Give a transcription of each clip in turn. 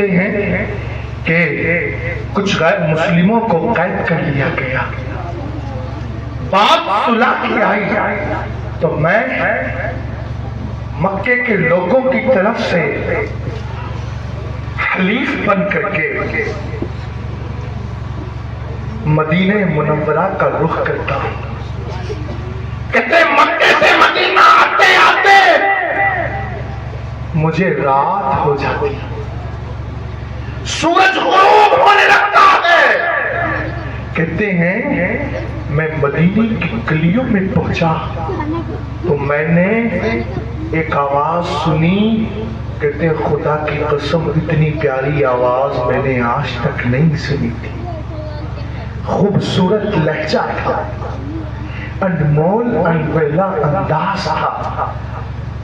لکھتے ہیں کہ کچھ غیر مسلموں کو قید کر لیا گیا، بات صلح کی آئی تو میں مکے کے لوگوں کی طرف سے حلیف بن کر کے مدینہ منورہ کا رخ کرتا ہوں۔ کہتے مکے سے مدینہ آتے آتے مجھے رات ہو جاتی، سورج غروب ہونے لگتا ہے۔ کہتے ہیں میں مدینے کی گلیوں میں پہنچا تو میں نے ایک آواز سنی، کہتے ہیں خدا کی قسم اتنی پیاری آواز میں نے آج تک نہیں سنی تھی، خوبصورت لہجہ تھا، انمول انویلا انداز تھا۔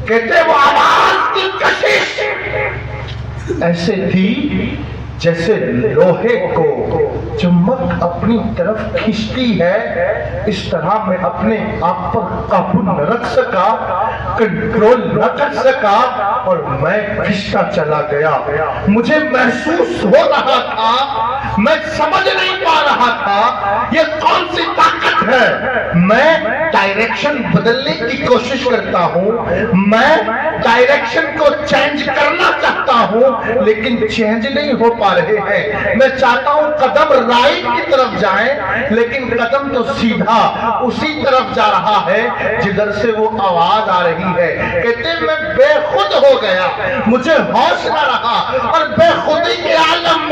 کہتے وہ آواز کی کشش ایسے تھی جیسے لوہے کو چمک اپنی طرف کھینچتی ہے، اس طرح میں اپنے آپ پر قابو نہ رکھ سکا، کنٹرول نہ کر سکا اور میں کھنچتا چلا گیا۔ مجھے محسوس ہو رہا تھا، میں سمجھ نہیں پا رہا تھا یہ کون سی طاقت ہے۔ میں ڈائریکشن بدلنے کی کوشش کرتا ہوں، میں ڈائریکشن کو چینج کرنا چاہتا ہوں لیکن چینج نہیں ہو پا رہے ہیں۔ میں چاہتا ہوں قدم رائٹ کی طرف جائیں لیکن قدم تو سیدھا اسی طرف جا رہا ہے جدھر سے وہ آواز آ رہی ہے۔ کہتے ہیں میں بے خود ہو گیا، مجھے ہوش نہ رہا اور بے خودی کے عالم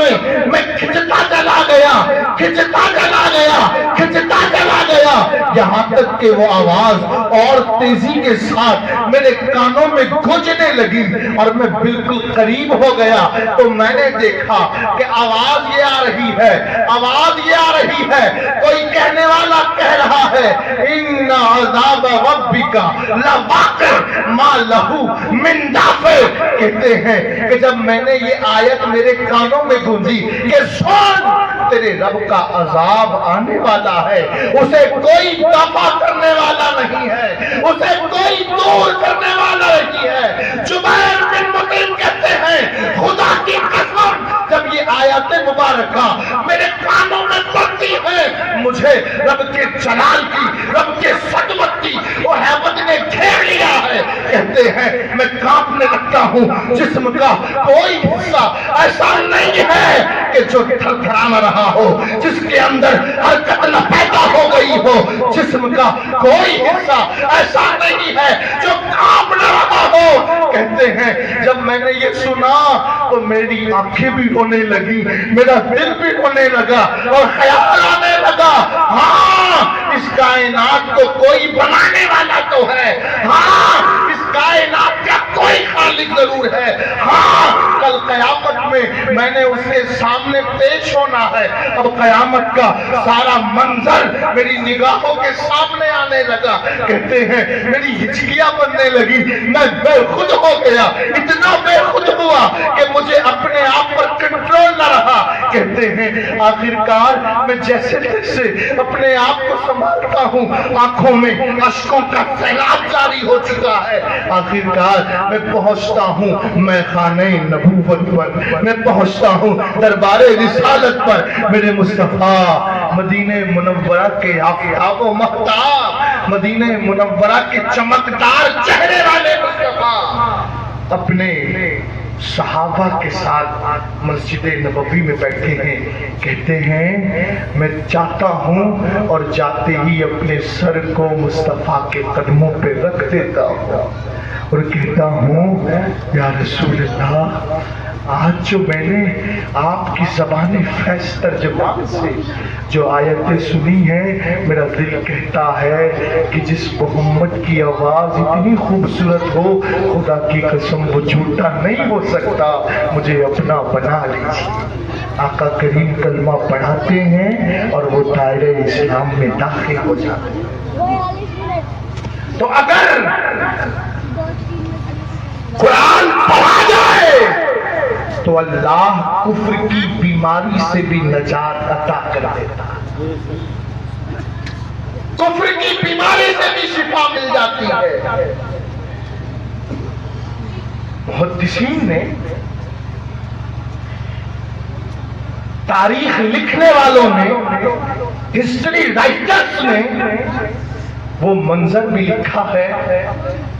میں کھچتا چلا گیا، کھچتا چلا گیا، کھچتا چلا گیا، یہاں تک کہ وہ آواز اور تیزی کے ساتھ میرے کانوں میں گونجنے لگی اور میں بالکل قریب ہو گیا تو میں نے دیکھا کہ آواز یہ آ رہی ہے، آواز یہ آ رہی ہے، کوئی کہنے والا کہہ رہا ہے ان عذاب ربک لواقع ما لہ من دافع۔ کہتے ہیں کہ جب میں نے یہ آیت میرے کانوں میں گونجی کہ سن تیرے رب کا عذاب آنے والا ہے، اسے کوئی دفع کرنے والا نہیں ہے، اسے کوئی دور کرنے والا نہیں ہے۔ جبیر بن مطعم کہتے ہیں خدا کی قسم جب یہ آیات مبارکہ میرے کانوں میں پڑتی ہے مجھے رب کے جلال کی، رب کے صدمت کی وہ ہیبت نے گھیر لیا ہے۔ کہتے ہیں میں کانپنے لگتا ہوں، جسم کا کوئی حصہ ایسا نہیں ہے کہ جو تھرتھرا نہ رہا ہو، جس کے اندر حرکت نہ پیدا ہو گئی ہو، جسم کا کوئی حصہ ایسا نہیں ہے جو کانپ نہ رہا ہو۔ کہتے ہیں جب میں نے یہ سنا تو میری آنکھیں بھی رونے لگی، میرا دل بھی رونے لگا اور خیال آنے لگا ہاں اس کائنات کو کوئی بنانے والا تو ہے، ہاں اس کائنات کا کوئی خالق ضرور ہے، ہاں کل قیامت میں نے اس کے سامنے پیش ہونا ہے۔ اب قیامت کا سارا منظر میری نگاہوں کے سامنے آنے لگا۔ کہتے ہیں میری ہچکیاں بننے لگی، میں بے خود ہو گیا، اتنا بے خود ہوا کہ مجھے اپنے آپ پر کنٹرول نہ رہا۔ کہتے ہیں آخرکار میں جیسے جیسے اپنے آپ کو سنبھالتا ہوں آنکھوں میں اشکوں کا سیلاب جاری ہو چکا ہے۔ آخرکار میں پہنچتا ہوں میں خانہ نبوت پر، میں پہنچتا ہوں دربار رسالت پر، میرے مصطفیٰ مدینہ منورہ کے آفتاب و مہتاب، مدینہ منورہ کے چمکدار چہرے والے مصطفیٰ اپنے صحابہ کے ساتھ مسجد نبوی میں بیٹھے ہیں۔ کہتے ہیں میں چاہتا ہوں اور جاتے ہی اپنے سر کو مصطفیٰ کے قدموں پہ رکھ دیتا ہوں اور کہتا ہوں یا رسول اللہ، آج جو میں نے آپ کی زبان فیض ترجمان سے جو آیتیں سنی ہیں، میرا دل کہتا ہے کہ جس محمد کی آواز اتنی خوبصورت ہو، خدا کی قسم وہ جھوٹا نہیں ہو سکتا، مجھے اپنا بنا لیجیے۔ آقا کریم کلمہ پڑھاتے ہیں اور وہ دائرہ اسلام میں داخل ہو جاتے ہیں۔ تو اگر قرآن پڑھا جائے تو اللہ کفر کی بیماری سے بھی نجات عطا کر دیتا، کفر کی بیماری سے بھی شفا مل جاتی ہے۔ محدثین نے تاریخ لکھنے والوں نے، ہسٹری رائٹرز نے وہ منظر بھی لکھا ہے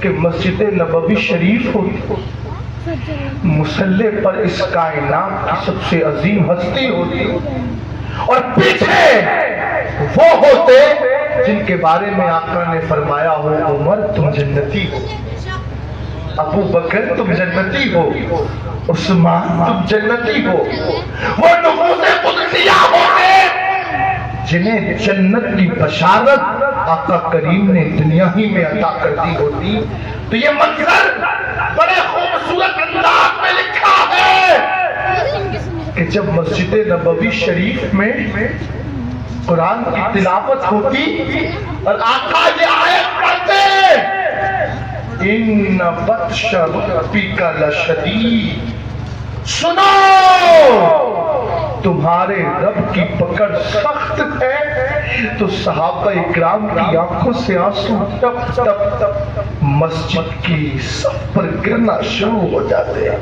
کہ مسجد نبوی شریف ہوتی، مصلی پر اس کائنات کی سب سے عظیم ہستی ہوتی، اور پیچھے وہ ہوتے جن کے بارے میں آقا نے فرمایا ہو عمر تم جنتی ہو، ابو بکر تم جنتی ہو، عثمان تم جنتی ہو۔ وہ نفوس قدسیہ ہوتے جنہیں جنت کی بشارت آقا کریم نے دنیا ہی میں عطا کر دی ہوتی۔ تو یہ منظر بڑے خوبصورت انداز میں لکھا ہے کہ جب مسجد نبوی شریف میں قرآن کی تلاوت ہوتی اور آقا یہ آیت پڑھتے، ان بطش ربک لشدید، سنو تمہارے رب کی پکڑ سخت ہے، تو صحابہ اکرام کی آنکھوں سے آنسو ٹپ ٹپ ٹپ مسجد کی صف پر گرنا شروع ہو جاتے ہیں۔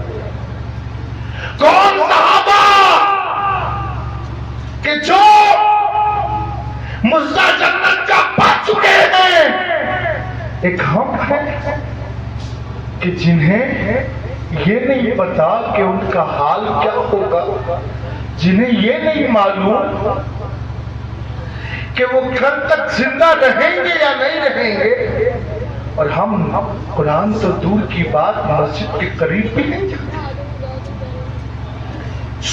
کون صحابہ کہ جو مزہ جنت کا پا چکے ہیں، ایک ہم ہیں کہ جنہیں یہ نہیں پتا کہ ان کا حال کیا ہوگا، جنہیں یہ نہیں معلوم کہ وہ کل تک زندہ رہیں گے یا نہیں رہیں گے، اور ہم قرآن تو دور کی بات مسجد کے قریب بھی نہیں جاتے۔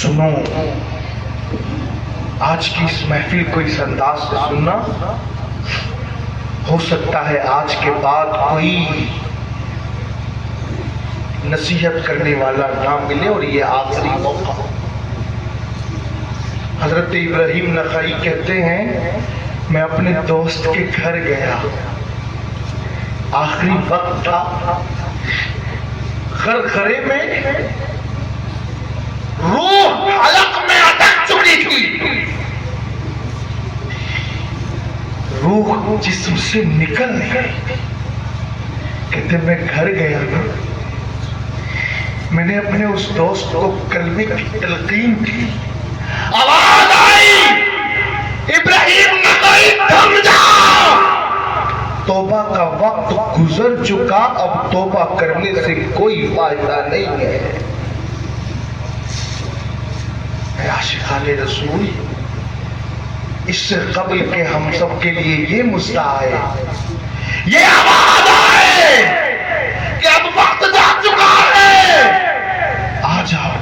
سنو، آج کی اس محفل کو اس انداز سے سننا، ہو سکتا ہے آج کے بعد کوئی نصیحت کرنے والا نہ ملے اور یہ آخری موقع۔ حضرت ابراہیم نخعی کہتے ہیں میں اپنے دوست کے گھر گیا، آخری وقت تھا، خرخرے میں روح حلق میں اٹک چکی تھی، روح جسم سے نکل گئی۔ کہتے میں گھر گیا نا، میں نے اپنے اس دوست کو کلمے کی تلقین کی، آواز آئی ابراہیم نخعی تھم جا، توبہ کا وقت گزر چکا، اب توبہ کرنے سے کوئی فائدہ نہیں ہے۔ اے عاشقان رسول، اس سے قبل کہ ہم سب کے لیے یہ مصطلح ہے، یہ آواز آئے کہ اب وقت جا چکا ہے، آ جاؤ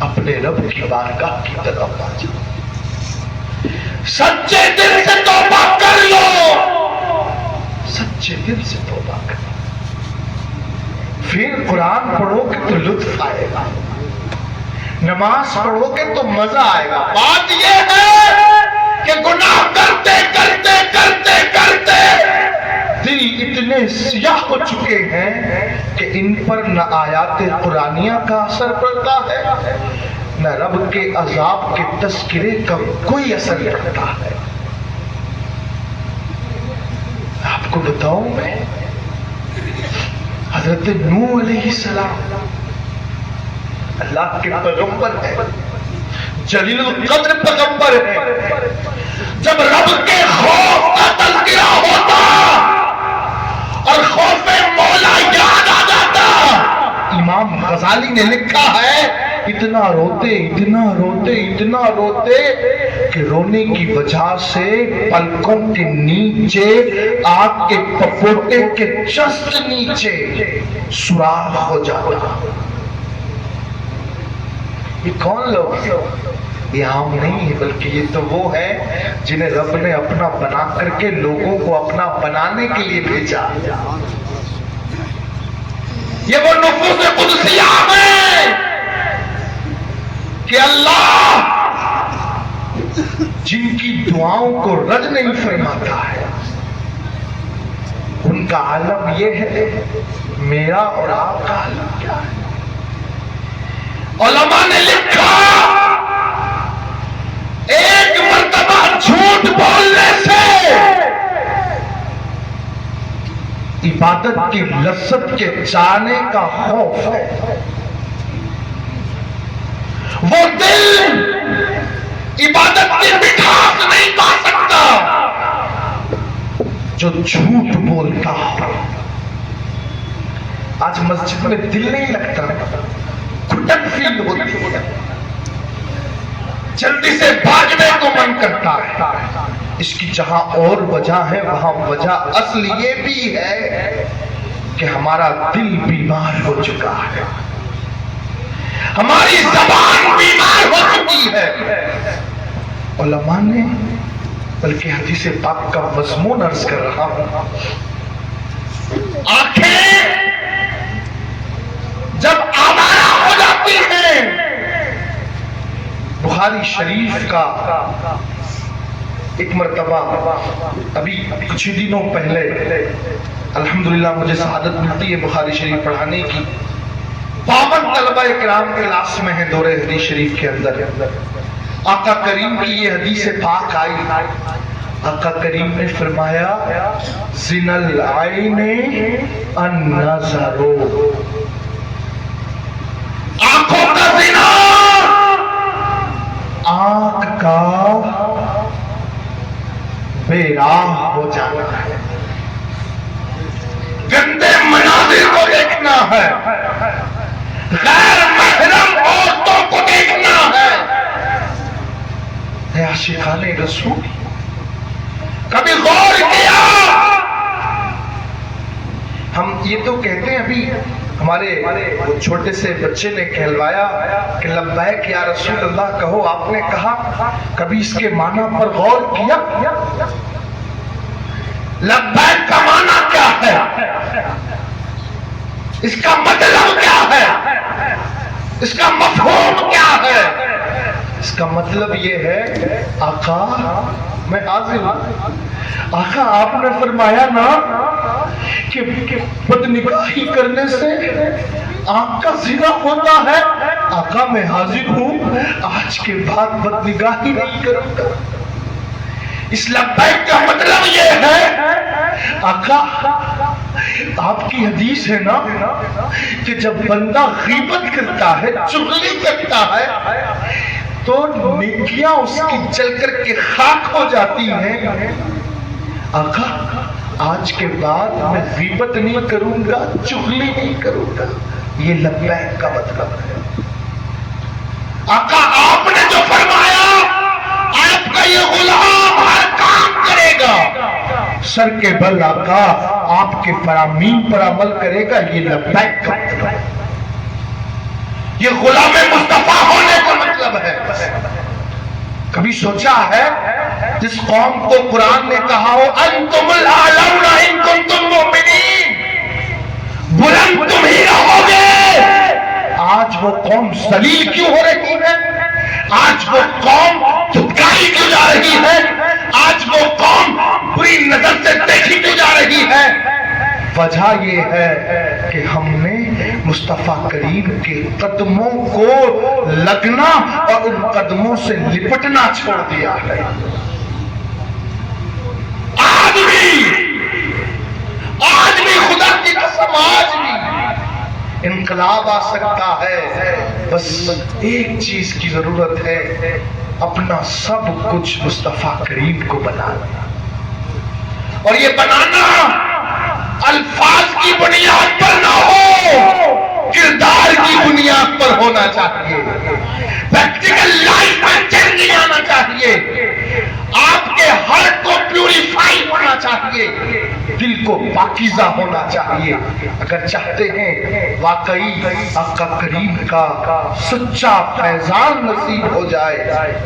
اپنے رب کی بارگاہ کی طرف آ جاؤ، سچے دل سے توبہ کر لو، سچے دل سے توبہ کر لو، پھر قرآن پڑھو کہ تو لطف آئے گا، نماز پڑھو گے تو مزہ آئے گا۔ بات یہ ہے کہ گناہ کرتے کرتے کرتے کرتے دل اتنے سیاہ ہو چکے ہیں کہ ان پر نہ آیات قرآنیہ کا اثر پڑتا ہے، نہ رب کے عذاب کے تذکرے کا کوئی اثر پڑتا ہے۔ آپ کو بتاؤں میں، حضرت نوح علیہ السلام اللہ کے پیغمبر ہے، جلیل القدر پیغمبر ہے، جب رب کے خوف کا تذکرہ ہوتا اور خوف مولا یاد آ جاتا، امام غزالی نے لکھا ہے اتنا روتے اتنا روتے اتنا روتے کہ رونے کی وجہ سے پلکوں کے نیچے آگ کے پپوٹے کے جسٹ نیچے سوراخ ہو جاتا۔ یہ کون لوگ ہیں؟ یہ عام نہیں ہے، بلکہ یہ تو وہ ہے جنہیں رب نے اپنا بنا کر کے لوگوں کو اپنا بنانے کے لیے بھیجا۔ یہ وہ نفوس قدسیہ ہیں کہ اللہ جن کی دعاؤں کو رد نہیں فرماتا ہے، ان کا عالم یہ ہے، میرا اور آپ کا عالم کیا ہے؟ علماء نے لکھا ایک مرتبہ جھوٹ بولنے سے عبادت کی لذت کے جانے کا خوف ہے، وہ دل عبادت کی مٹھاس نہیں پا سکتا جو جھوٹ بولتا ہو. آج مسجد میں دل نہیں لگتا, گھٹن فیل ہوتی ہے, جلدی سے بھاگنے کو من کرتا ہے. اس کی جہاں اور وجہ ہے وہاں وجہ اصل یہ بھی ہے کہ ہمارا دل بیمار ہو چکا ہے, ہماری زبان بیمار ہو چکی ہے. علماء نے بلکہ حدیث پاک کا مضمون عرض کر رہا ہوں, آنکھیں جب آوارہ ہو جاتی ہیں. بخاری شریف کا ایک مرتبہ ابھی کچھ دنوں پہلے الحمدللہ مجھے سعادت ملتی ہے بخاری شریف پڑھانے کی. 52 طلبہ اکرام کلاس میں ہیں دورہ حدیث شریف کے اندر. آقا کریم کی یہ حدیث پاک آئی. آقا کریم نے فرمایا زنا العین النظر, آنکھوں کا زنا آنکھ کا بے راہ ہو جانا ہے, گندے مناظر کو دیکھنا ہے, غیر محرم عورتوں کو دیکھنا ہے. اے عاشقان رسول, کبھی غور کیا؟ ہم یہ تو کہتے ہیں, ابھی ہمارے وہ چھوٹے سے بچے نے کہلوایا کہ لبیک یا رسول اللہ کہو. آپ نے کہا کبھی اس کے معنی پر غور کیا؟ لبیک کا معنی کیا ہے, اس کا مطلب کیا ہے, اس کا مفہوم کیا ہے؟ اس کا مطلب یہ ہے آقا میں حاضر ہوں. آقا آپ نے فرمایا نا کہ بدنگاہی کرنے سے آنکھ کا زنا ہوتا ہے. آقا میں حاضر ہوں, آج کے بعد بدنگاہی نہیں کروں گا. اس لبیک کا مطلب یہ ہے آقا آپ کی حدیث ہے نا کہ جب بندہ غیبت کرتا ہے, چغلی کرتا ہے, تو نیکیاں اس کی جل کر کے خاک ہو جاتی ہیں. آقا آج کے بعد میں غیبت نہیں کروں گا, چغلی نہیں کروں گا. یہ لبیک کا مطلب ہے. آقا آپ نے جو فرمایا آپ کا یہ غلام ہر کام کرے گا, سر کے بل آقا آپ کے فرامین پر عمل کرے گا. یہ لبیک کا مطلب ہے, یہ غلام مصطفیٰ ہونے کا مطلب ہے. کبھی سوچا ہے جس قوم کو قرآن نے کہا ہو انتم الاعلون ان کنتم مؤمنین, بلند تم ہی رہو گے, آج وہ قوم ذلیل کیوں ہو رہی ہے؟ آج وہ قوم دھتکاری کیوں جا رہی ہے؟ آج وہ قوم بری نظر سے دیکھی کیوں جا رہی ہے؟ وجہ یہ ہے کہ ہم نے مصطفیٰ کریم کے قدموں کو لگنا اور ان قدموں سے لپٹنا چھوڑ دیا ہے. آج بھی خدا کی قسم آج بھی انقلاب آ سکتا ہے, بس ایک چیز کی ضرورت ہے, اپنا سب کچھ مصطفیٰ کریم کو بنانا. اور یہ بنانا الفاظ کی بنیاد پر نہ ہو, کردار کی بنیاد پر ہونا چاہیے. پریکٹیکل لائف میں چینج آنا چاہیے. آپ کے ہارٹ کو پیوریفائی ہونا چاہیے, دل کو پاکیزہ ہونا چاہیے. اگر چاہتے ہیں واقعی آقا کریم کا سچا فیضان نصیب ہو جائے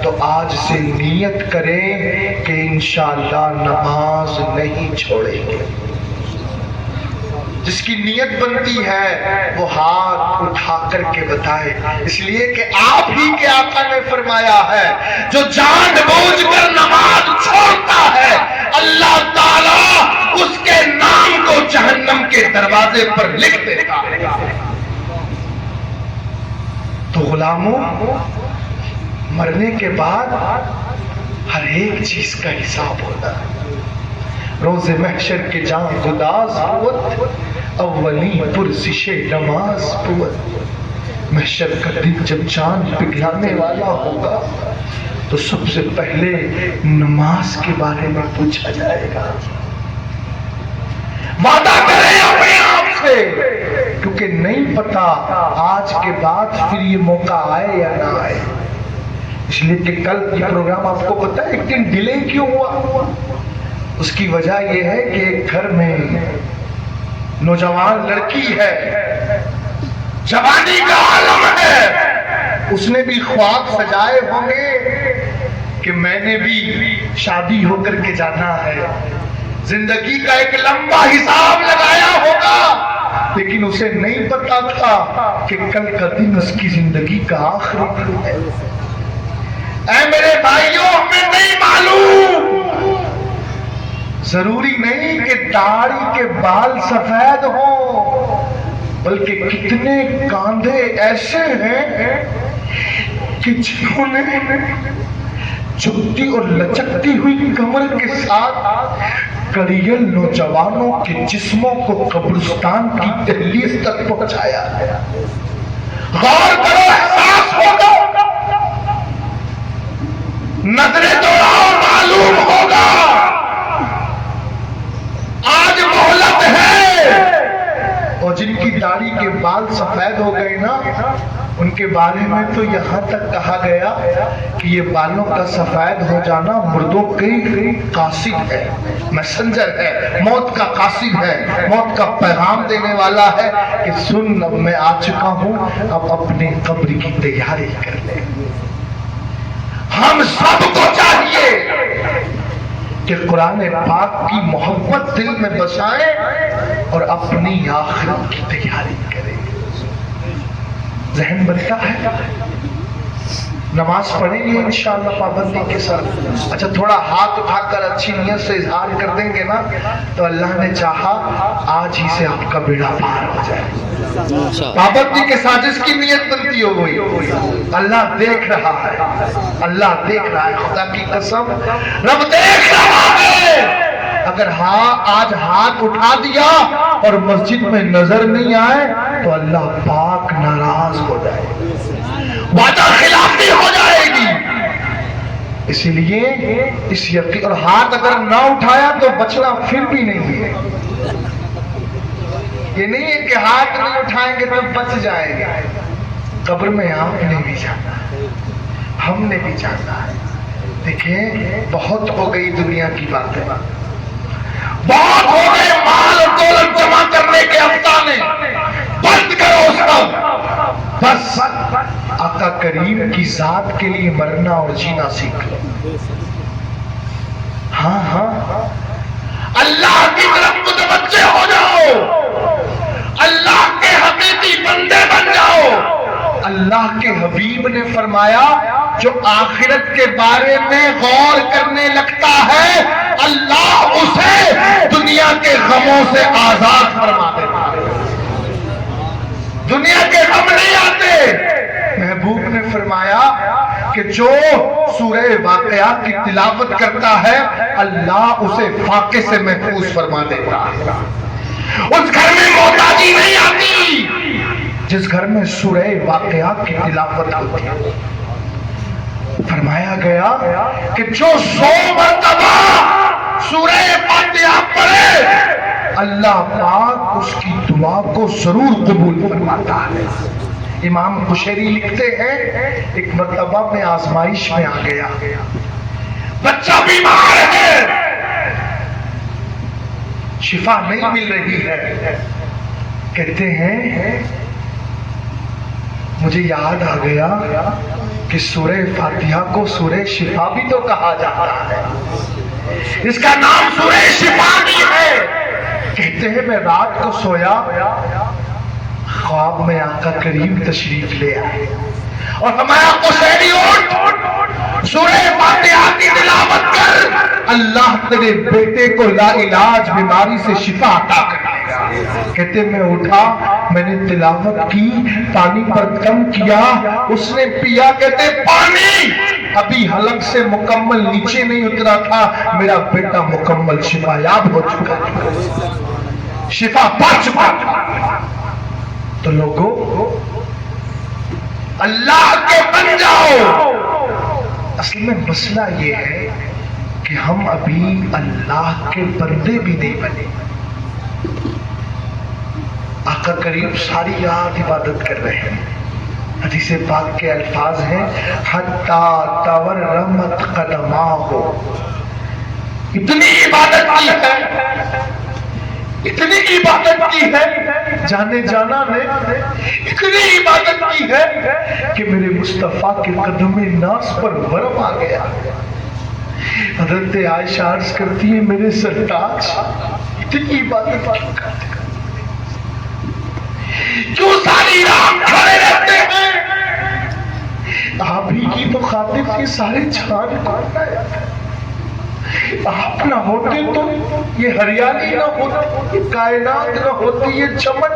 تو آج سے نیت کریں کہ انشاءاللہ نماز نہیں چھوڑیں گے. جس کی نیت بنتی ہے وہ ہاتھ اٹھا کر کے بتائے, اس لیے کہ آپ ہی کے آقا نے فرمایا ہے جو جان بوجھ کر نماز چھوڑتا ہے اللہ تعالیٰ اس کے نام کو جہنم کے دروازے پر لکھ دیتا ہے. تو غلاموں, مرنے کے بعد ہر ایک چیز کا حساب ہوتا ہے. روز محشر کے جان گداز قوت, اولی پرسش نماز قوت, محشر کا دن جب چاند پگھلانے والا ہوگا تو سب سے پہلے نماز کے بارے میں پوچھا جائے گا. وعدہ کریں اپنے آپ سے، کیونکہ نہیں پتا آج کے بعد پھر یہ موقع آئے یا نہ آئے. اس لیے کہ کل یہ پروگرام آپ کو پتا ہے ایک دن ڈیلے کیوں ہوا؟ اس کی وجہ یہ ہے کہ ایک گھر میں نوجوان لڑکی ہے، جوانی کا عالم ہے، اس نے بھی خواب سجائے ہوں گے کہ میں نے بھی شادی ہو کر کے جانا ہے، زندگی کا ایک لمبا حساب لگایا ہوگا، لیکن اسے نہیں پتا تھا کہ کل کا دن اس کی زندگی کا آخری دن ہے. اے میرے بھائیوں، ہمیں نہیں معلوم، ضروری نہیں کہ داڑھی کے بال سفید ہوں، بلکہ کتنے کاندھے ایسے ہیں کہ جنہوں نے جھکتی اور لچکتی ہوئی کمر کے ساتھ کڑیل نوجوانوں کے جسموں کو قبرستان کی دہلیز تک پہنچایا ہے. غور کرو، احساس ہوگا، نظریں دوڑاؤ، معلوم ہوگا. آج مہلت ہے. اور جن کی داڑھی کے بال سفید ہو گئے نا، ان کے بارے میں تو یہاں تک کہا گیا کہ یہ بالوں کا سفید ہو جانا مردوں کی قاصد ہے، میسنجر ہے، موت کا قاصد ہے، موت کا پیغام دینے والا ہے کہ سن، اب میں آ چکا ہوں، اب اپنے قبر کی تیاری کر لے. ہم سب کو چاہیے کہ قرآن پاک کی محبت دل میں بسائیں اور اپنی آخرت کی تیاری کریں. ذہن بنتا ہے، نماز پڑھیں گے انشاءاللہ پابندی کے ساتھ. اچھا، تھوڑا ہاتھ اٹھا کر اچھی نیت سے اظہار کر دیں گے نا تو اللہ نے چاہا آج ہی سے آپ کا بیڑا پار ہو جائے. پابندی کے ساتھ جس کی نیت بنتی ہو گئی، اللہ دیکھ رہا ہے، اللہ دیکھ رہا ہے، خدا کی قسم رب دیکھ رہا ہے. اگر آج ہاتھ اٹھا دیا اور مسجد میں نظر نہیں آئے تو اللہ پاک ناراض ہو جائے، وعدہ خلافی ہو جائے گی. اسی لیے اس یقین، اور ہاتھ اگر نہ اٹھایا تو بچنا پھر بھی نہیں ہے. یہ نہیں ہے کہ ہاتھ نہیں اٹھائیں گے تو بچ جائیں گے. قبر میں آپ نے بھی جانا ہے، ہم نے بھی جانا ہے. دیکھیں، بہت ہو گئی دنیا کی باتیں، بہت ہو گئے مال اور دولت جمع کرنے کے افسانے، بند کرو سب. بس آقا کریم کی ذات کے لیے مرنا اور جینا سیکھ لو. ہاں ہاں، اللہ کی طرف متوجہ ہو جاؤ، اللہ کے حقیقی بندے بن جاؤ. اللہ کے حبیب نے فرمایا جو آخرت کے بارے میں غور کرنے لگتا ہے اللہ اسے دنیا کے غموں سے آزاد فرما دیتا ہے. دنیا کے غم نہیں آتے. محبوب نے فرمایا کہ جو سورہ واقعات کی تلاوت کرتا ہے اللہ اسے فاقے سے محفوظ فرما دیتا ہے. اس گھر میں محتاجی نہیں آتی جس گھر میں سورہ واقعات کی تلاوت ہوتی ہے. فرمایا گیا کہ جو 100 مرتبہ سورہ فاتحہ پڑھے اللہ پاک اس کی دعا کو ضرور قبول فرماتا ہے. امام قشیری لکھتے ہیں ایک مرتبہ میں آزمائش میں آ گیا، بچہ بیمار ہے، شفا نہیں مل رہی ہے. کہتے ہیں مجھے یاد آ گیا کہ سورہ فاتحہ کو سورہ شفا بھی تو کہا جاتا ہے، اس کا نام سورہ شفا بھی ہے. کہتے ہیں میں رات کو سویا، خواب میں آقا کریم تشریف لے آئے اور فرمایا قشیری اٹھ، سورہ فاتحہ کی تلاوت کر، اللہ تیرے بیٹے کو لا علاج بیماری سے شفا عطا کر دے گا. کہتے میں اٹھا، میں نے تلاوت کی، پانی پر دم کیا، اس نے پیا. کہتے پانی ابھی حلق سے مکمل نیچے نہیں اترا تھا، میرا بیٹا مکمل شفا یاب ہو چکا، شفا پا چکا. تو لوگوں اللہ کے بن جاؤ. اصل میں مسئلہ یہ ہے کہ ہم ابھی اللہ کے بندے بھی نہیں بنے. آقا کریم ساری رات عبادت کر رہے ہیں. حدیث پاک کے الفاظ ہیں حتی تورمت قدماہ. اتنی عبادت کی ہے، اتنی عبادت کی ہے، جانے جانا نے اتنی عبادت کی ہے کہ میرے مصطفیٰ کے قدم ناز پر ورم آ گیا. حضرت عائشہ عرض کرتی ہے میرے سرتاج اتنی عبادت کرتے کیوں ساری رات کھڑے رہتے ہیں؟ آپ ہی کی تو خاطر یہ سارے جہان کرتا ہے. آپ نہ ہوتے تو یہ ہریالی نہ ہوتی، یہ کائنات نہ ہوتی، یہ چمن.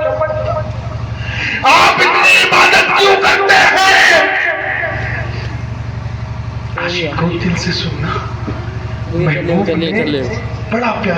آپ اتنی عبادت کیوں کرتے ہیں؟ عاشق کو دل سے سننا محبوب نے بڑا پیار